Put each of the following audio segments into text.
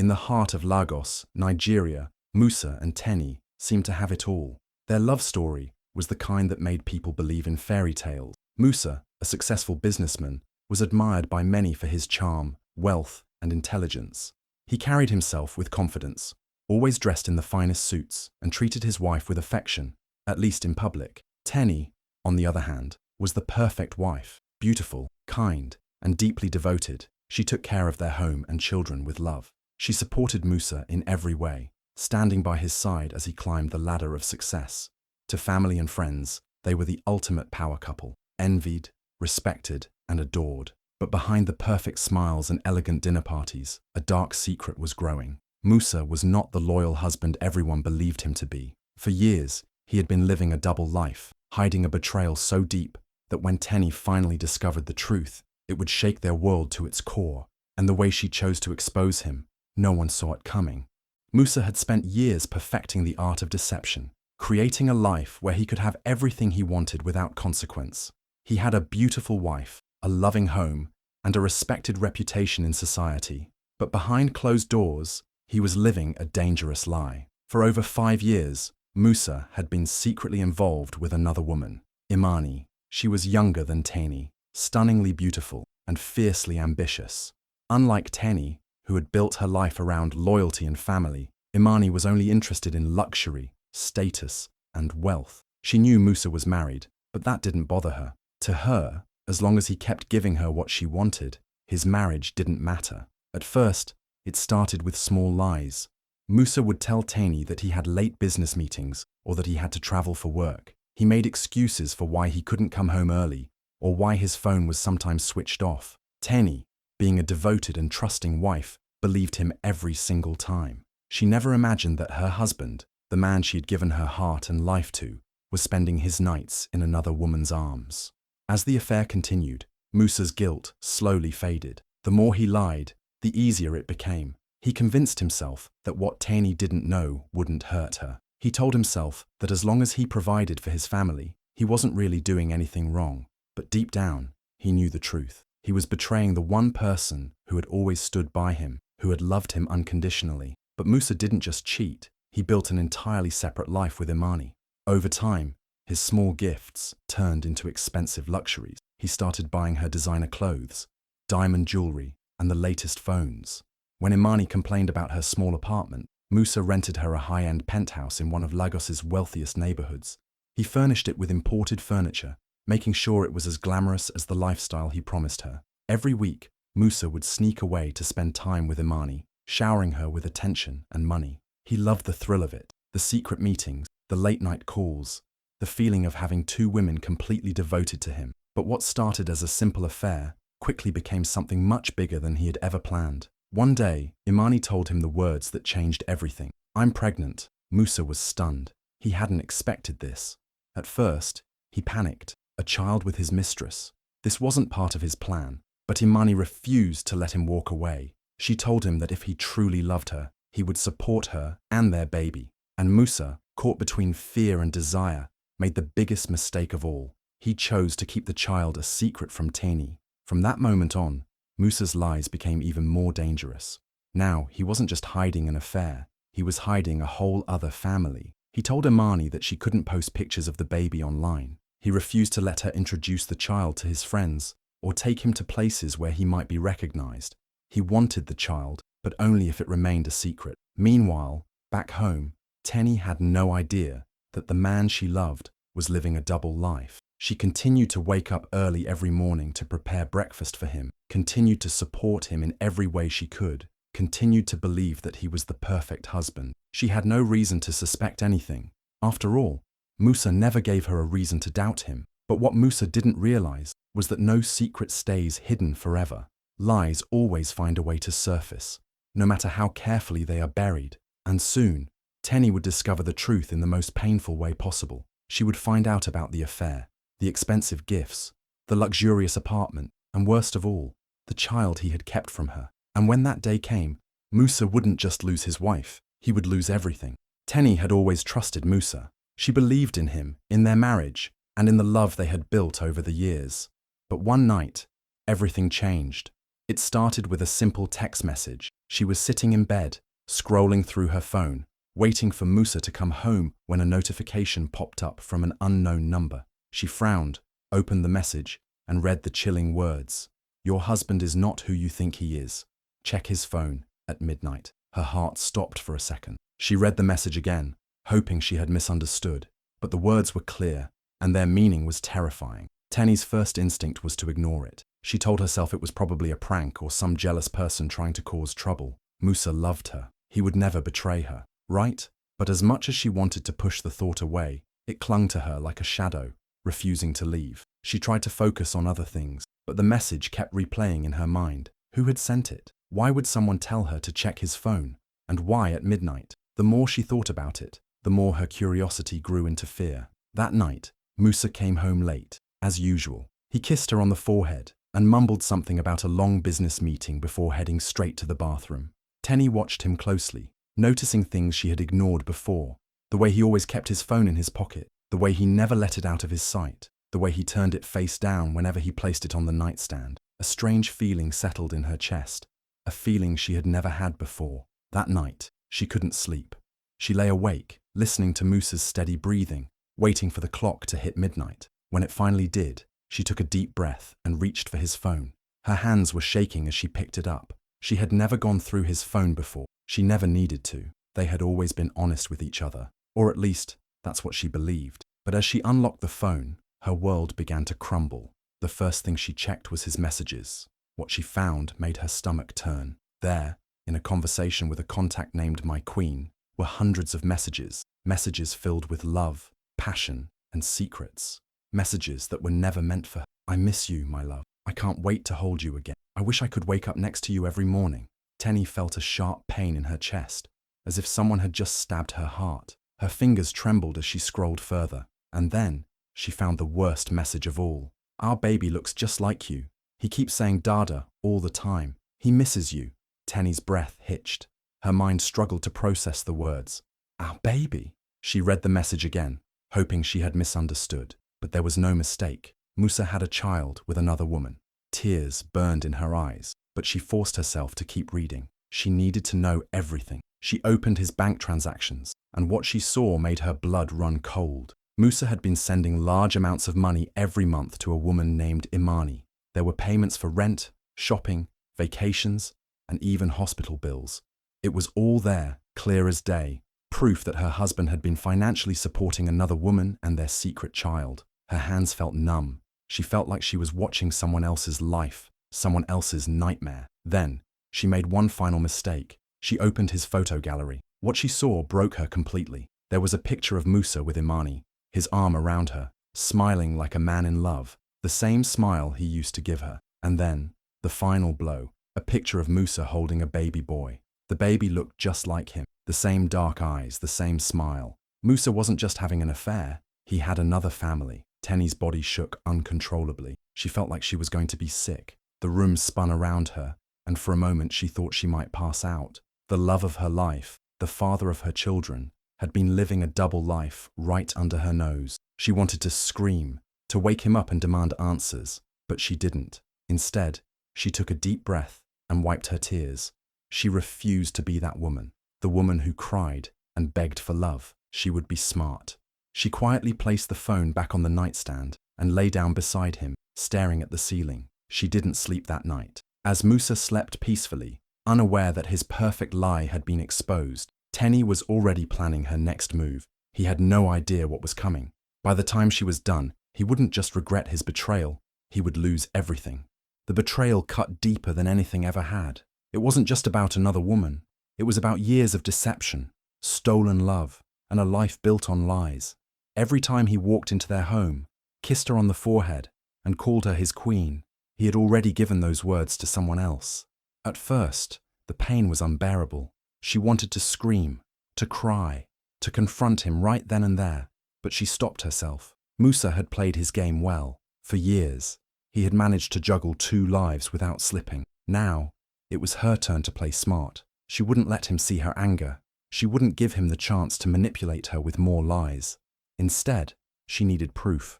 In the heart of Lagos, Nigeria, Musa and Teni seemed to have it all. Their love story was the kind that made people believe in fairy tales. Musa, a successful businessman, was admired by many for his charm, wealth, and intelligence. He carried himself with confidence, always dressed in the finest suits, and treated his wife with affection, at least in public. Teni, on the other hand, was the perfect wife, beautiful, kind, and deeply devoted. She took care of their home and children with love. She supported Musa in every way, standing by his side as he climbed the ladder of success. To family and friends, they were the ultimate power couple, envied, respected, and adored. But behind the perfect smiles and elegant dinner parties, a dark secret was growing. Musa was not the loyal husband everyone believed him to be. For years, he had been living a double life, hiding a betrayal so deep that when Teni finally discovered the truth, it would shake their world to its core. And the way she chose to expose him, no one saw it coming. Musa had spent years perfecting the art of deception, creating a life where he could have everything he wanted without consequence. He had a beautiful wife, a loving home, and a respected reputation in society. But behind closed doors, he was living a dangerous lie. For over 5 years, Musa had been secretly involved with another woman, Imani. She was younger than Teni, stunningly beautiful and fiercely ambitious. Unlike Teni, who had built her life around loyalty and family, Imani was only interested in luxury, status, and wealth. She knew Musa was married, but that didn't bother her. To her, as long as he kept giving her what she wanted, his marriage didn't matter. At first, it started with small lies. Musa would tell Teni that he had late business meetings or that he had to travel for work. He made excuses for why he couldn't come home early or why his phone was sometimes switched off. Teni, being a devoted and trusting wife, believed him every single time. She never imagined that her husband, the man she had given her heart and life to, was spending his nights in another woman's arms. As the affair continued, Musa's guilt slowly faded. The more he lied, the easier it became. He convinced himself that what Teni didn't know wouldn't hurt her. He told himself that as long as he provided for his family, he wasn't really doing anything wrong. But deep down, he knew the truth. He was betraying the one person who had always stood by him, who had loved him unconditionally. But Musa didn't just cheat. He built an entirely separate life with Imani. Over time, his small gifts turned into expensive luxuries. He started buying her designer clothes, diamond jewelry, and the latest phones. When Imani complained about her small apartment, Musa rented her a high-end penthouse in one of Lagos's wealthiest neighborhoods. He furnished it with imported furniture, making sure it was as glamorous as the lifestyle he promised her. Every week, Musa would sneak away to spend time with Imani, showering her with attention and money. He loved the thrill of it, the secret meetings, the late-night calls, the feeling of having 2 women completely devoted to him. But what started as a simple affair quickly became something much bigger than he had ever planned. One day, Imani told him the words that changed everything. "I'm pregnant." Musa was stunned. He hadn't expected this. At first, he panicked. A child with his mistress. This wasn't part of his plan, but Imani refused to let him walk away. She told him that if he truly loved her, he would support her and their baby. And Musa, caught between fear and desire, made the biggest mistake of all. He chose to keep the child a secret from Teni. From that moment on, Musa's lies became even more dangerous. Now, he wasn't just hiding an affair, he was hiding a whole other family. He told Imani that she couldn't post pictures of the baby online. He refused to let her introduce the child to his friends or take him to places where he might be recognized. He wanted the child, but only if it remained a secret. Meanwhile, back home, Teni had no idea that the man she loved was living a double life. She continued to wake up early every morning to prepare breakfast for him, continued to support him in every way she could, continued to believe that he was the perfect husband. She had no reason to suspect anything. After all, Musa never gave her a reason to doubt him. But what Musa didn't realize was that no secret stays hidden forever. Lies always find a way to surface, no matter how carefully they are buried. And soon, Teni would discover the truth in the most painful way possible. She would find out about the affair, the expensive gifts, the luxurious apartment, and worst of all, the child he had kept from her. And when that day came, Musa wouldn't just lose his wife, he would lose everything. Teni had always trusted Musa. She believed in him, in their marriage, and in the love they had built over the years. But one night, everything changed. It started with a simple text message. She was sitting in bed, scrolling through her phone, waiting for Musa to come home when a notification popped up from an unknown number. She frowned, opened the message, and read the chilling words. "Your husband is not who you think he is. Check his phone at midnight." Her heart stopped for a second. She read the message again, hoping she had misunderstood. But the words were clear, and their meaning was terrifying. Tenny's first instinct was to ignore it. She told herself it was probably a prank or some jealous person trying to cause trouble. Musa loved her. He would never betray her, right? But as much as she wanted to push the thought away, it clung to her like a shadow, refusing to leave. She tried to focus on other things, but the message kept replaying in her mind. Who had sent it? Why would someone tell her to check his phone? And why at midnight? The more she thought about it, the more her curiosity grew into fear. That night, Musa came home late, as usual. He kissed her on the forehead and mumbled something about a long business meeting before heading straight to the bathroom. Tenny watched him closely, noticing things she had ignored before. The way he always kept his phone in his pocket, the way he never let it out of his sight, the way he turned it face down whenever he placed it on the nightstand. A strange feeling settled in her chest, a feeling she had never had before. That night, she couldn't sleep. She lay awake, listening to Musa's steady breathing, waiting for the clock to hit midnight. When it finally did, she took a deep breath and reached for his phone. Her hands were shaking as she picked it up. She had never gone through his phone before. She never needed to. They had always been honest with each other, or at least, that's what she believed. But as she unlocked the phone, her world began to crumble. The first thing she checked was his messages. What she found made her stomach turn. There, in a conversation with a contact named My Queen, were hundreds of messages filled with love, passion, and secrets. Messages that were never meant for her. "I miss you, my love. I can't wait to hold you again. I wish I could wake up next to you every morning." Tenny felt a sharp pain in her chest, as if someone had just stabbed her heart. Her fingers trembled as she scrolled further, and then she found the worst message of all. "Our baby looks just like you. He keeps saying Dada all the time. He misses you." Tenny's breath hitched. Her mind struggled to process the words. "Our baby?" She read the message again, hoping she had misunderstood. But there was no mistake. Musa had a child with another woman. Tears burned in her eyes, but she forced herself to keep reading. She needed to know everything. She opened his bank transactions, and what she saw made her blood run cold. Musa had been sending large amounts of money every month to a woman named Imani. There were payments for rent, shopping, vacations, and even hospital bills. It was all there, clear as day, proof that her husband had been financially supporting another woman and their secret child. Her hands felt numb. She felt like she was watching someone else's life, someone else's nightmare. Then, she made one final mistake. She opened his photo gallery. What she saw broke her completely. There was a picture of Musa with Imani, his arm around her, smiling like a man in love, the same smile he used to give her. And then, the final blow, a picture of Musa holding a baby boy. The baby looked just like him, the same dark eyes, the same smile. Musa wasn't just having an affair, he had another family. Tenny's body shook uncontrollably. She felt like she was going to be sick. The room spun around her, and for a moment she thought she might pass out. The love of her life, the father of her children, had been living a double life right under her nose. She wanted to scream, to wake him up and demand answers, but she didn't. Instead, she took a deep breath and wiped her tears. She refused to be that woman, the woman who cried and begged for love. She would be smart. She quietly placed the phone back on the nightstand and lay down beside him, staring at the ceiling. She didn't sleep that night. As Musa slept peacefully, unaware that his perfect lie had been exposed, Tenny was already planning her next move. He had no idea what was coming. By the time she was done, he wouldn't just regret his betrayal, he would lose everything. The betrayal cut deeper than anything ever had. It wasn't just about another woman. It was about years of deception, stolen love, and a life built on lies. Every time he walked into their home, kissed her on the forehead, and called her his queen, he had already given those words to someone else. At first, the pain was unbearable. She wanted to scream, to cry, to confront him right then and there, but she stopped herself. Musa had played his game well. For years, he had managed to juggle two lives without slipping. Now, it was her turn to play smart. She wouldn't let him see her anger. She wouldn't give him the chance to manipulate her with more lies. Instead, she needed proof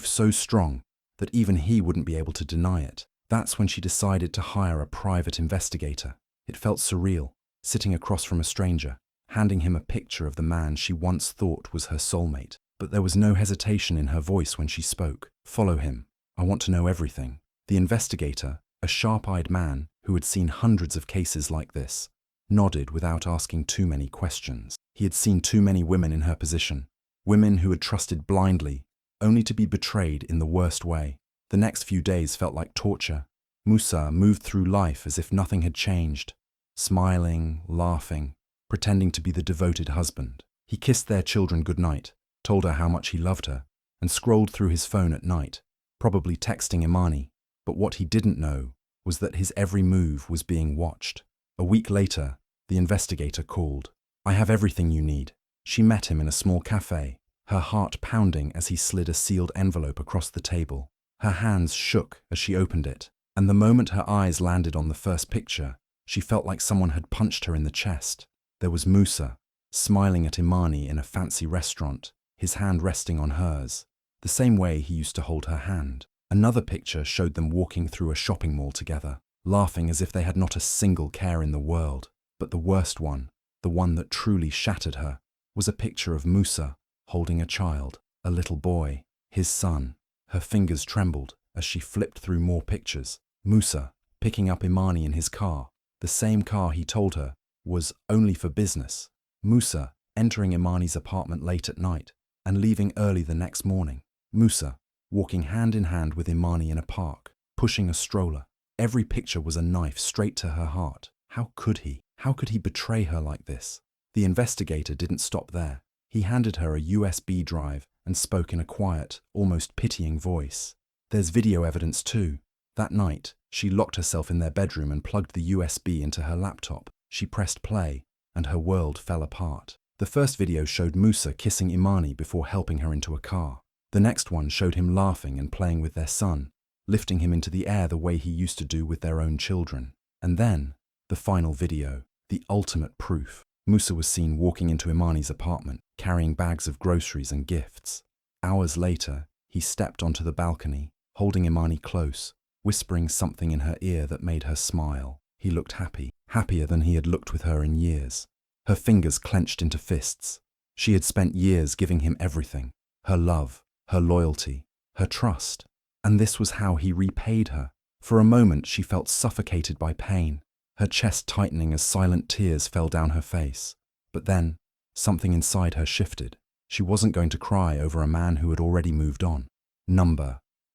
so strong that even he wouldn't be able to deny it. That's when she decided to hire a private investigator. It felt surreal, sitting across from a stranger, handing him a picture of the man she once thought was her soulmate. But there was no hesitation in her voice when she spoke. "Follow him. I want to know everything." The investigator, a sharp-eyed man who had seen hundreds of cases like this, nodded without asking too many questions. He had seen too many women in her position, women who had trusted blindly, only to be betrayed in the worst way. The next few days felt like torture. Musa moved through life as if nothing had changed, smiling, laughing, pretending to be the devoted husband. He kissed their children goodnight, told her how much he loved her, and scrolled through his phone at night, probably texting Imani. But what he didn't know was that his every move was being watched. A week later, the investigator called. "I have everything you need." She met him in a small cafe, her heart pounding as he slid a sealed envelope across the table. Her hands shook as she opened it, and the moment her eyes landed on the first picture, she felt like someone had punched her in the chest. There was Musa, smiling at Imani in a fancy restaurant, his hand resting on hers, the same way he used to hold her hand. Another picture showed them walking through a shopping mall together, laughing as if they had not a single care in the world. But the worst one, the one that truly shattered her, was a picture of Musa holding a child, a little boy, his son. Her fingers trembled as she flipped through more pictures. Musa picking up Imani in his car, the same car he told her was only for business. Musa entering Imani's apartment late at night and leaving early the next morning. Musa walking hand in hand with Imani in a park, pushing a stroller. Every picture was a knife straight to her heart. How could he? How could he betray her like this? The investigator didn't stop there. He handed her a USB drive and spoke in a quiet, almost pitying voice. "There's video evidence too." That night, she locked herself in their bedroom and plugged the USB into her laptop. She pressed play, and her world fell apart. The first video showed Musa kissing Imani before helping her into a car. The next one showed him laughing and playing with their son, lifting him into the air the way he used to do with their own children. And then, the final video, the ultimate proof. Musa was seen walking into Imani's apartment, carrying bags of groceries and gifts. Hours later, he stepped onto the balcony, holding Imani close, whispering something in her ear that made her smile. He looked happy, happier than he had looked with her in years. Her fingers clenched into fists. She had spent years giving him everything, her love, her loyalty, her trust. And this was how he repaid her. For a moment, she felt suffocated by pain, her chest tightening as silent tears fell down her face. But then, something inside her shifted. She wasn't going to cry over a man who had already moved on.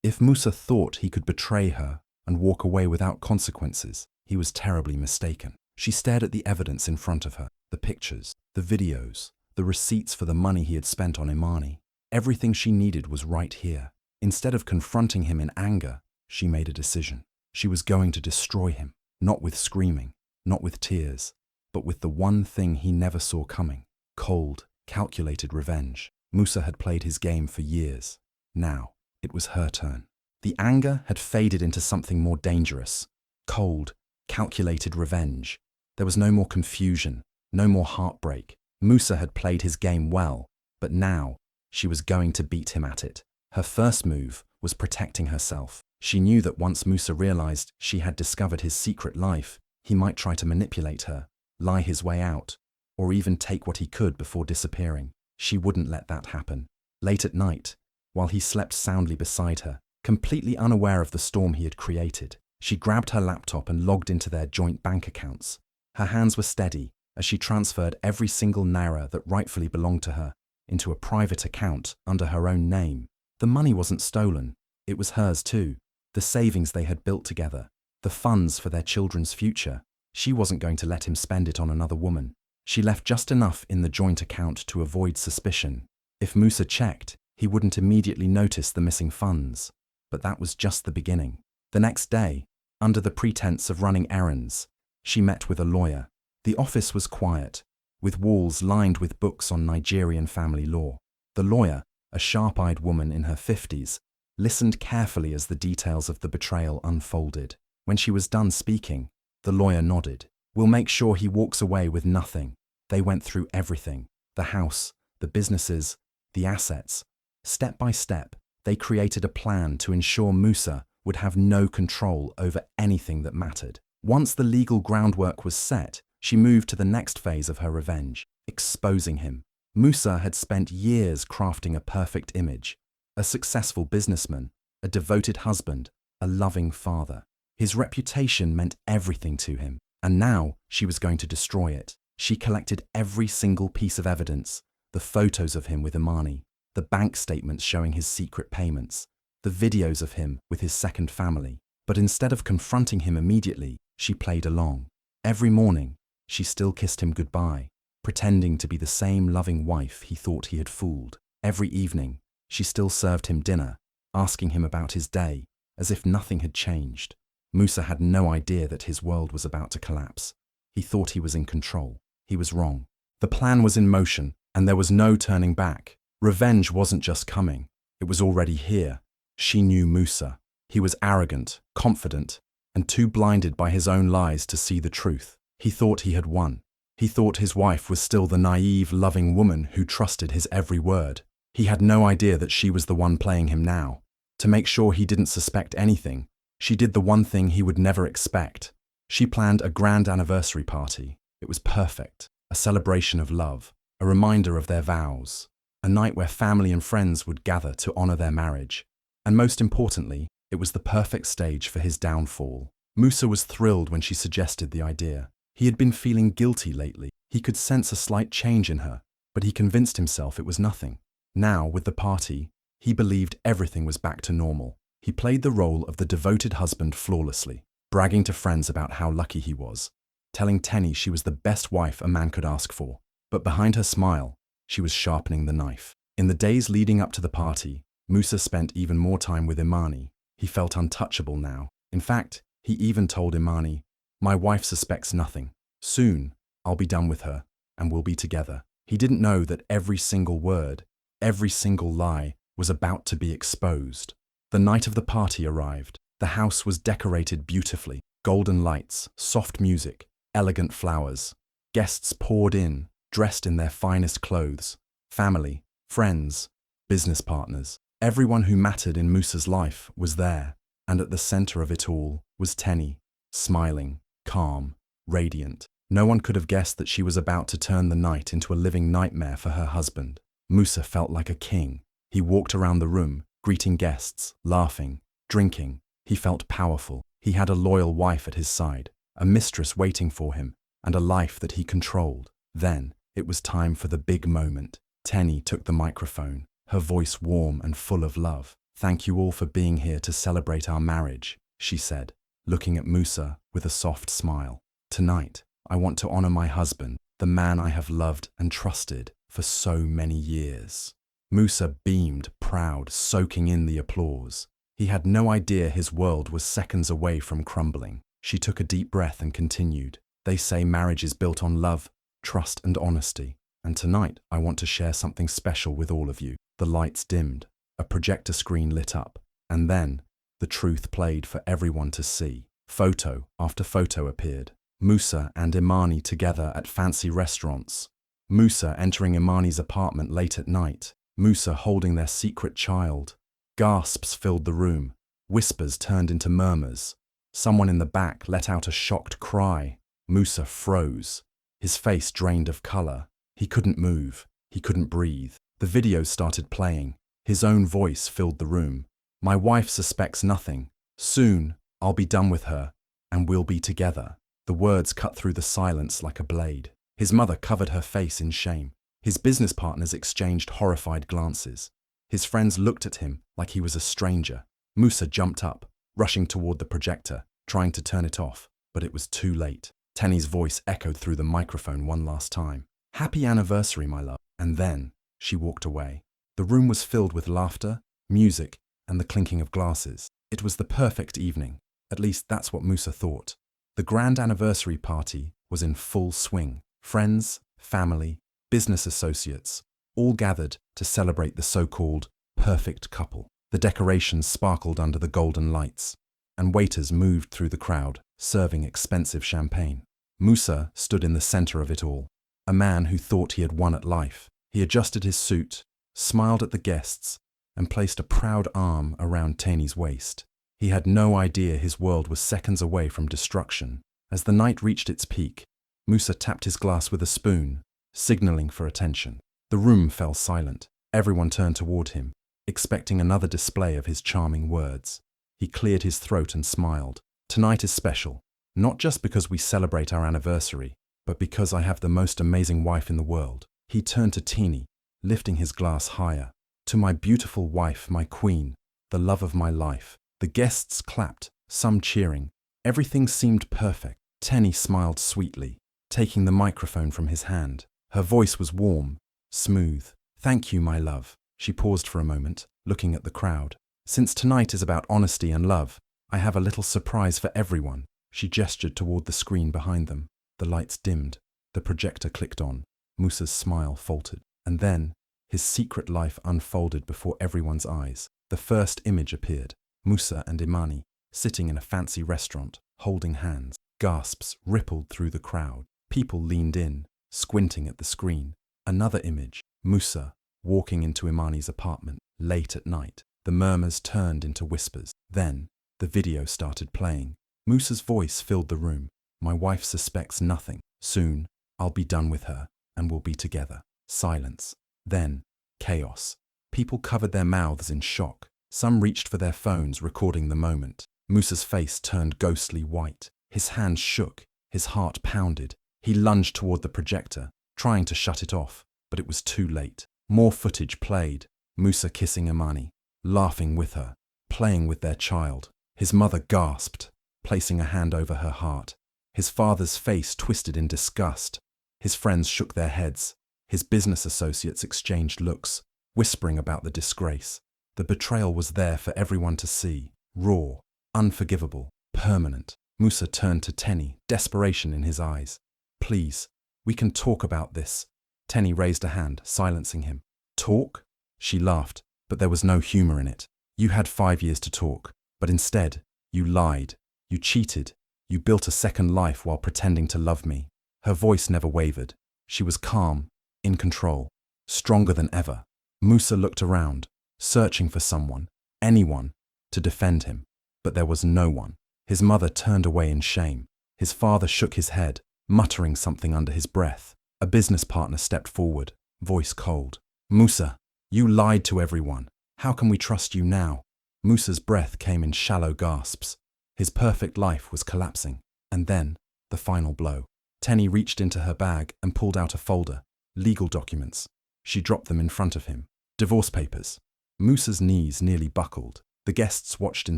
If Musa thought he could betray her and walk away without consequences, he was terribly mistaken. She stared at the evidence in front of her, the pictures, the videos, the receipts for the money he had spent on Imani. Everything she needed was right here. Instead of confronting him in anger, she made a decision. She was going to destroy him, not with screaming, not with tears, but with the one thing he never saw coming: cold, calculated revenge. Musa had played his game for years. Now, it was her turn. The anger had faded into something more dangerous. Cold, calculated revenge. There was no more confusion, no more heartbreak. Musa had played his game well, but now she was going to beat him at it. Her first move was protecting herself. She knew that once Musa realized she had discovered his secret life, he might try to manipulate her, lie his way out, or even take what he could before disappearing. She wouldn't let that happen. Late at night, while he slept soundly beside her, completely unaware of the storm he had created, she grabbed her laptop and logged into their joint bank accounts. Her hands were steady as she transferred every single naira that rightfully belonged to her into a private account under her own name. The money wasn't stolen. It was hers too. The savings they had built together, the funds for their children's future. She wasn't going to let him spend it on another woman. She left just enough in the joint account to avoid suspicion. If Musa checked, he wouldn't immediately notice the missing funds. But that was just the beginning. The next day, under the pretense of running errands, she met with a lawyer. The office was quiet, with walls lined with books on Nigerian family law. The lawyer, a sharp-eyed woman in her 50s, listened carefully as the details of the betrayal unfolded. When she was done speaking, the lawyer nodded. "We'll make sure he walks away with nothing." They went through everything: the house, the businesses, the assets. Step by step, they created a plan to ensure Musa would have no control over anything that mattered. Once the legal groundwork was set, she moved to the next phase of her revenge, exposing him. Musa had spent years crafting a perfect image: a successful businessman, a devoted husband, a loving father. His reputation meant everything to him, and now she was going to destroy it. She collected every single piece of evidence: the photos of him with Imani, the bank statements showing his secret payments, the videos of him with his second family. But instead of confronting him immediately, she played along. Every morning, she still kissed him goodbye, pretending to be the same loving wife he thought he had fooled. Every evening, she still served him dinner, asking him about his day, as if nothing had changed. Musa had no idea that his world was about to collapse. He thought he was in control. He was wrong. The plan was in motion, and there was no turning back. Revenge wasn't just coming. It was already here. She knew Musa. He was arrogant, confident, and too blinded by his own lies to see the truth. He thought he had won. He thought his wife was still the naive, loving woman who trusted his every word. He had no idea that she was the one playing him now. To make sure he didn't suspect anything, she did the one thing he would never expect. She planned a grand anniversary party. It was perfect. A celebration of love, a reminder of their vows, a night where family and friends would gather to honor their marriage. And most importantly, it was the perfect stage for his downfall. Musa was thrilled when she suggested the idea. He had been feeling guilty lately. He could sense a slight change in her, but he convinced himself it was nothing. Now, with the party, he believed everything was back to normal. He played the role of the devoted husband flawlessly, bragging to friends about how lucky he was, telling Tenny she was the best wife a man could ask for. But behind her smile, she was sharpening the knife. In the days leading up to the party, Musa spent even more time with Imani. He felt untouchable now. In fact, he even told Imani, "My wife suspects nothing. Soon, I'll be done with her, and we'll be together." He didn't know that every single word, every single lie, was about to be exposed. The night of the party arrived. The house was decorated beautifully. Golden lights, soft music, elegant flowers. Guests poured in, dressed in their finest clothes. Family, friends, business partners. Everyone who mattered in Musa's life was there, and at the center of it all was Tenny, smiling, calm, radiant. No one could have guessed that she was about to turn the night into a living nightmare for her husband. Musa felt like a king. He walked around the room, greeting guests, laughing, drinking. He felt powerful. He had a loyal wife at his side, a mistress waiting for him, and a life that he controlled. Then, it was time for the big moment. Tenny took the microphone, her voice warm and full of love. "Thank you all for being here to celebrate our marriage," she said, looking at Musa with a soft smile. "Tonight, I want to honor my husband, the man I have loved and trusted for so many years." Musa beamed, proud, soaking in the applause. He had no idea his world was seconds away from crumbling. She took a deep breath and continued, "They say marriage is built on love, trust and honesty. And tonight, I want to share something special with all of you." The lights dimmed, a projector screen lit up, and then the truth played for everyone to see. Photo after photo appeared. Musa and Imani together at fancy restaurants. Musa entering Imani's apartment late at night. Musa holding their secret child. Gasps filled the room. Whispers turned into murmurs. Someone in the back let out a shocked cry. Musa froze, his face drained of color. He couldn't move. He couldn't breathe. The video started playing. His own voice filled the room. "My wife suspects nothing. Soon, I'll be done with her, and we'll be together." The words cut through the silence like a blade. His mother covered her face in shame. His business partners exchanged horrified glances. His friends looked at him like he was a stranger. Musa jumped up, rushing toward the projector, trying to turn it off, but it was too late. Tenny's voice echoed through the microphone one last time. "Happy anniversary, my love." And then she walked away. The room was filled with laughter, music, and the clinking of glasses. It was the perfect evening. At least that's what Musa thought. The grand anniversary party was in full swing. Friends, family, business associates, all gathered to celebrate the so-called perfect couple. The decorations sparkled under the golden lights, and waiters moved through the crowd, serving expensive champagne. Musa stood in the center of it all, a man who thought he had won at life. He adjusted his suit, smiled at the guests, and placed a proud arm around Tenny's waist. He had no idea his world was seconds away from destruction. As the night reached its peak, Musa tapped his glass with a spoon, signaling for attention. The room fell silent. Everyone turned toward him, expecting another display of his charming words. He cleared his throat and smiled. Tonight is special, not just because we celebrate our anniversary, but because I have the most amazing wife in the world. He turned to Teeny, lifting his glass higher. To my beautiful wife, my queen, the love of my life. The guests clapped, some cheering. Everything seemed perfect. Teeny smiled sweetly, taking the microphone from his hand. Her voice was warm, smooth. Thank you, my love. She paused for a moment, looking at the crowd. Since tonight is about honesty and love, I have a little surprise for everyone. She gestured toward the screen behind them. The lights dimmed. The projector clicked on. Musa's smile faltered. And then, his secret life unfolded before everyone's eyes. The first image appeared. Musa and Imani, sitting in a fancy restaurant, holding hands. Gasps rippled through the crowd. People leaned in, squinting at the screen. Another image. Musa, walking into Imani's apartment, late at night. The murmurs turned into whispers. Then, the video started playing. Musa's voice filled the room. My wife suspects nothing. Soon, I'll be done with her, and we'll be together. Silence. Then, chaos. People covered their mouths in shock. Some reached for their phones, recording the moment. Musa's face turned ghostly white. His hands shook. His heart pounded. He lunged toward the projector, trying to shut it off, but it was too late. More footage played. Musa kissing Imani, laughing with her, playing with their child. His mother gasped, placing a hand over her heart. His father's face twisted in disgust. His friends shook their heads. His business associates exchanged looks, whispering about the disgrace. The betrayal was there for everyone to see. Raw, unforgivable, permanent. Musa turned to Teeny, desperation in his eyes. Please, we can talk about this. Teeny raised a hand, silencing him. Talk? She laughed, but there was no humor in it. You had 5 years to talk, but instead, you lied. You cheated. You built a second life while pretending to love me. Her voice never wavered. She was calm, in control, stronger than ever. Musa looked around, searching for someone, anyone, to defend him. But there was no one. His mother turned away in shame. His father shook his head, muttering something under his breath. A business partner stepped forward, voice cold. Musa, you lied to everyone. How can we trust you now? Musa's breath came in shallow gasps. His perfect life was collapsing. And then, the final blow. Teeny reached into her bag and pulled out a folder. Legal documents. She dropped them in front of him. Divorce papers. Musa's knees nearly buckled. The guests watched in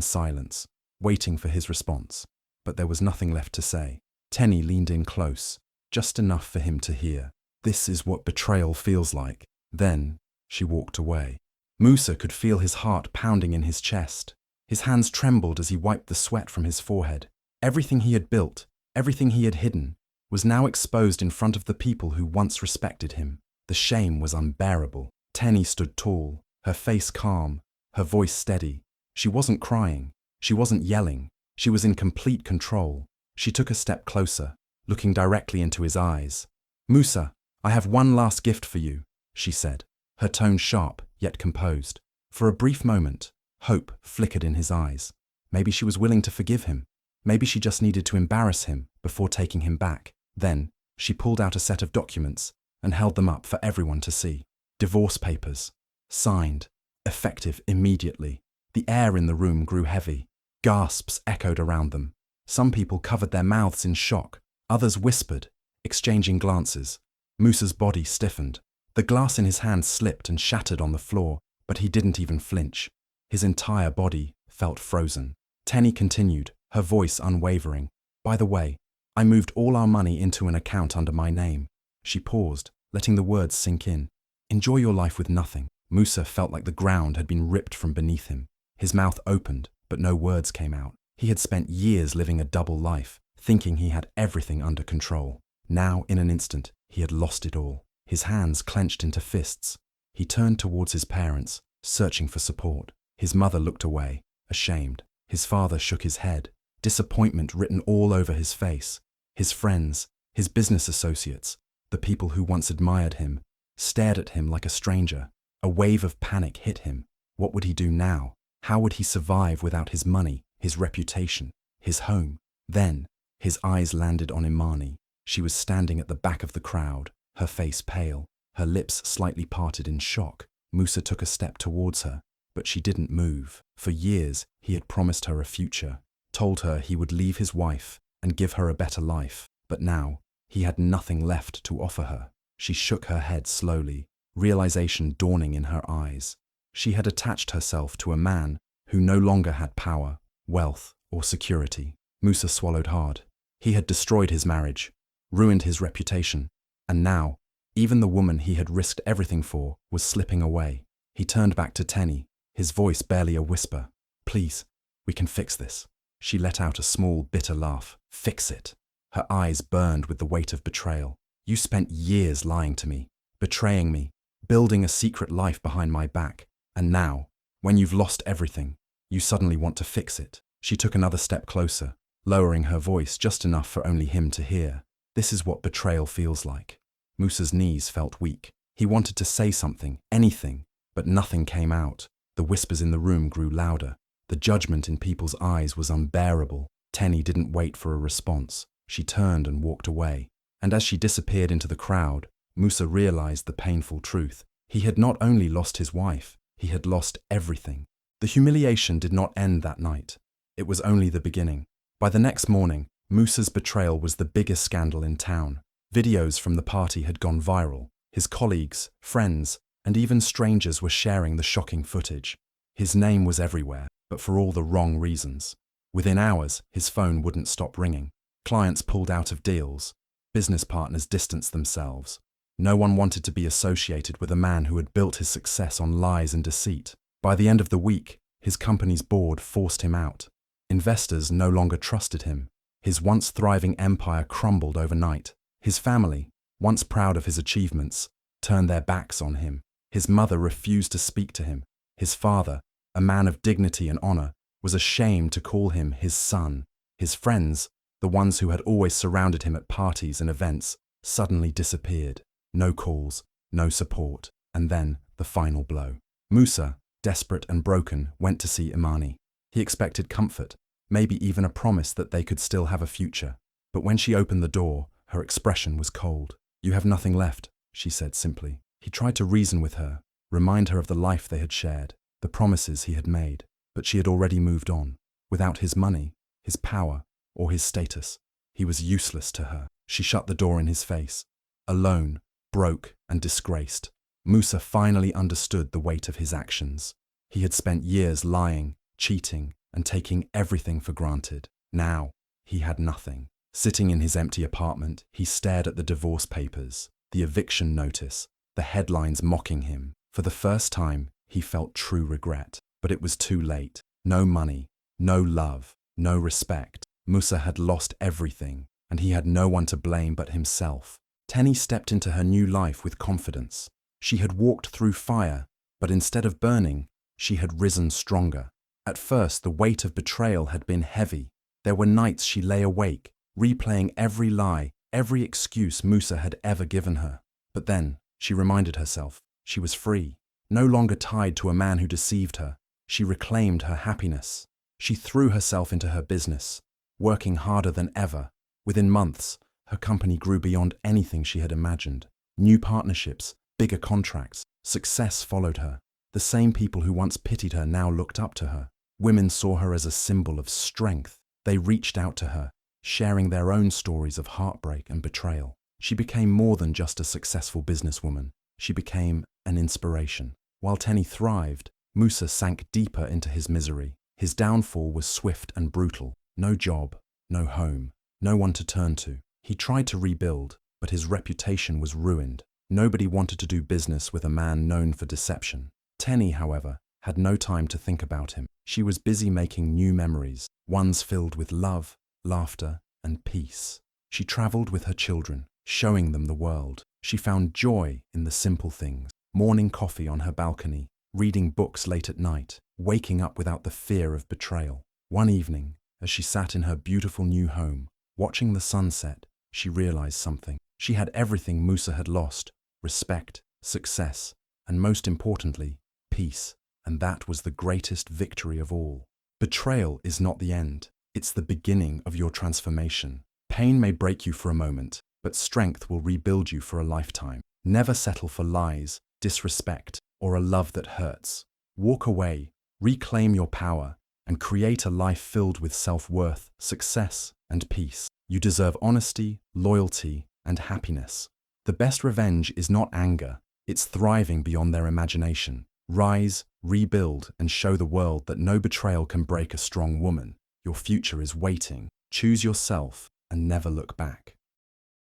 silence, waiting for his response. But there was nothing left to say. Teeny leaned in close, just enough for him to hear. This is what betrayal feels like. Then, she walked away. Musa could feel his heart pounding in his chest. His hands trembled as he wiped the sweat from his forehead. Everything he had built, everything he had hidden, was now exposed in front of the people who once respected him. The shame was unbearable. Teeny stood tall, her face calm, her voice steady. She wasn't crying. She wasn't yelling. She was in complete control. She took a step closer, looking directly into his eyes. Musa, I have one last gift for you, she said, her tone sharp yet composed. For a brief moment, hope flickered in his eyes. Maybe she was willing to forgive him. Maybe she just needed to embarrass him before taking him back. Then, she pulled out a set of documents and held them up for everyone to see. Divorce papers. Signed. Effective immediately. The air in the room grew heavy. Gasps echoed around them. Some people covered their mouths in shock. Others whispered, exchanging glances. Musa's body stiffened. The glass in his hand slipped and shattered on the floor, but he didn't even flinch. His entire body felt frozen. Teeny continued, her voice unwavering. By the way, I moved all our money into an account under my name. She paused, letting the words sink in. Enjoy your life with nothing. Musa felt like the ground had been ripped from beneath him. His mouth opened, but no words came out. He had spent years living a double life, thinking he had everything under control. Now, in an instant, he had lost it all. His hands clenched into fists. He turned towards his parents, searching for support. His mother looked away, ashamed. His father shook his head, disappointment written all over his face. His friends, his business associates, the people who once admired him, stared at him like a stranger. A wave of panic hit him. What would he do now? How would he survive without his money, his reputation, his home. Then, his eyes landed on Imani. She was standing at the back of the crowd, her face pale, her lips slightly parted in shock. Musa took a step towards her, but she didn't move. For years, he had promised her a future, told her he would leave his wife and give her a better life. But now, he had nothing left to offer her. She shook her head slowly, realization dawning in her eyes. She had attached herself to a man who no longer had power, wealth, or security. Musa swallowed hard. He had destroyed his marriage, ruined his reputation, and now, even the woman he had risked everything for was slipping away. He turned back to Tenny, his voice barely a whisper. "Please, we can fix this." She let out a small, bitter laugh. "Fix it." Her eyes burned with the weight of betrayal. "You spent years lying to me, betraying me, building a secret life behind my back, and now, when you've lost everything, you suddenly want to fix it." She took another step closer, lowering her voice just enough for only him to hear. "This is what betrayal feels like." Musa's knees felt weak. He wanted to say something, anything, but nothing came out. The whispers in the room grew louder. The judgment in people's eyes was unbearable. Tenny didn't wait for a response. She turned and walked away. And as she disappeared into the crowd, Musa realized the painful truth. He had not only lost his wife, he had lost everything. The humiliation did not end that night. It was only the beginning. By the next morning, Musa's betrayal was the biggest scandal in town. Videos from the party had gone viral. His colleagues, friends, and even strangers were sharing the shocking footage. His name was everywhere, but for all the wrong reasons. Within hours, his phone wouldn't stop ringing. Clients pulled out of deals. Business partners distanced themselves. No one wanted to be associated with a man who had built his success on lies and deceit. By the end of the week, his company's board forced him out. Investors no longer trusted him. His once thriving empire crumbled overnight. His family, once proud of his achievements, turned their backs on him. His mother refused to speak to him. His father, a man of dignity and honor, was ashamed to call him his son. His friends, the ones who had always surrounded him at parties and events, suddenly disappeared. No calls, no support, and then the final blow. Musa, desperate and broken, went to see Imani. He expected comfort, maybe even a promise that they could still have a future. But when she opened the door, her expression was cold. "You have nothing left," she said simply. He tried to reason with her, remind her of the life they had shared, the promises he had made, but she had already moved on. Without his money, his power, or his status, he was useless to her. She shut the door in his face. Alone, broke, and disgraced, Musa finally understood the weight of his actions. He had spent years lying, cheating, and taking everything for granted. Now, he had nothing. Sitting in his empty apartment, he stared at the divorce papers, the eviction notice, the headlines mocking him. For the first time, he felt true regret. But it was too late. No money, no love, no respect. Musa had lost everything, and he had no one to blame but himself. Tenny stepped into her new life with confidence. She had walked through fire, but instead of burning, she had risen stronger. At first, the weight of betrayal had been heavy. There were nights she lay awake, replaying every lie, every excuse Musa had ever given her. But then, she reminded herself, she was free, no longer tied to a man who deceived her. She reclaimed her happiness. She threw herself into her business, working harder than ever. Within months, her company grew beyond anything she had imagined. New partnerships, bigger contracts, success followed her. The same people who once pitied her now looked up to her. Women saw her as a symbol of strength. They reached out to her, sharing their own stories of heartbreak and betrayal. She became more than just a successful businesswoman. She became an inspiration. While Tenny thrived, Musa sank deeper into his misery. His downfall was swift and brutal. No job, no home, no one to turn to. He tried to rebuild, but his reputation was ruined. Nobody wanted to do business with a man known for deception. Tenny, however, had no time to think about him. She was busy making new memories, ones filled with love, laughter, and peace. She traveled with her children, showing them the world. She found joy in the simple things. Morning coffee on her balcony, reading books late at night, waking up without the fear of betrayal. One evening, as she sat in her beautiful new home, watching the sunset, she realized something. She had everything Musa had lost: respect, success, and most importantly, peace. And that was the greatest victory of all. Betrayal is not the end. It's the beginning of your transformation. Pain may break you for a moment, but strength will rebuild you for a lifetime. Never settle for lies, disrespect, or a love that hurts. Walk away, reclaim your power, and create a life filled with self-worth, success, and peace. You deserve honesty, loyalty, and happiness. The best revenge is not anger, it's thriving beyond their imagination. Rise, rebuild, and show the world that no betrayal can break a strong woman. Your future is waiting. Choose yourself and never look back.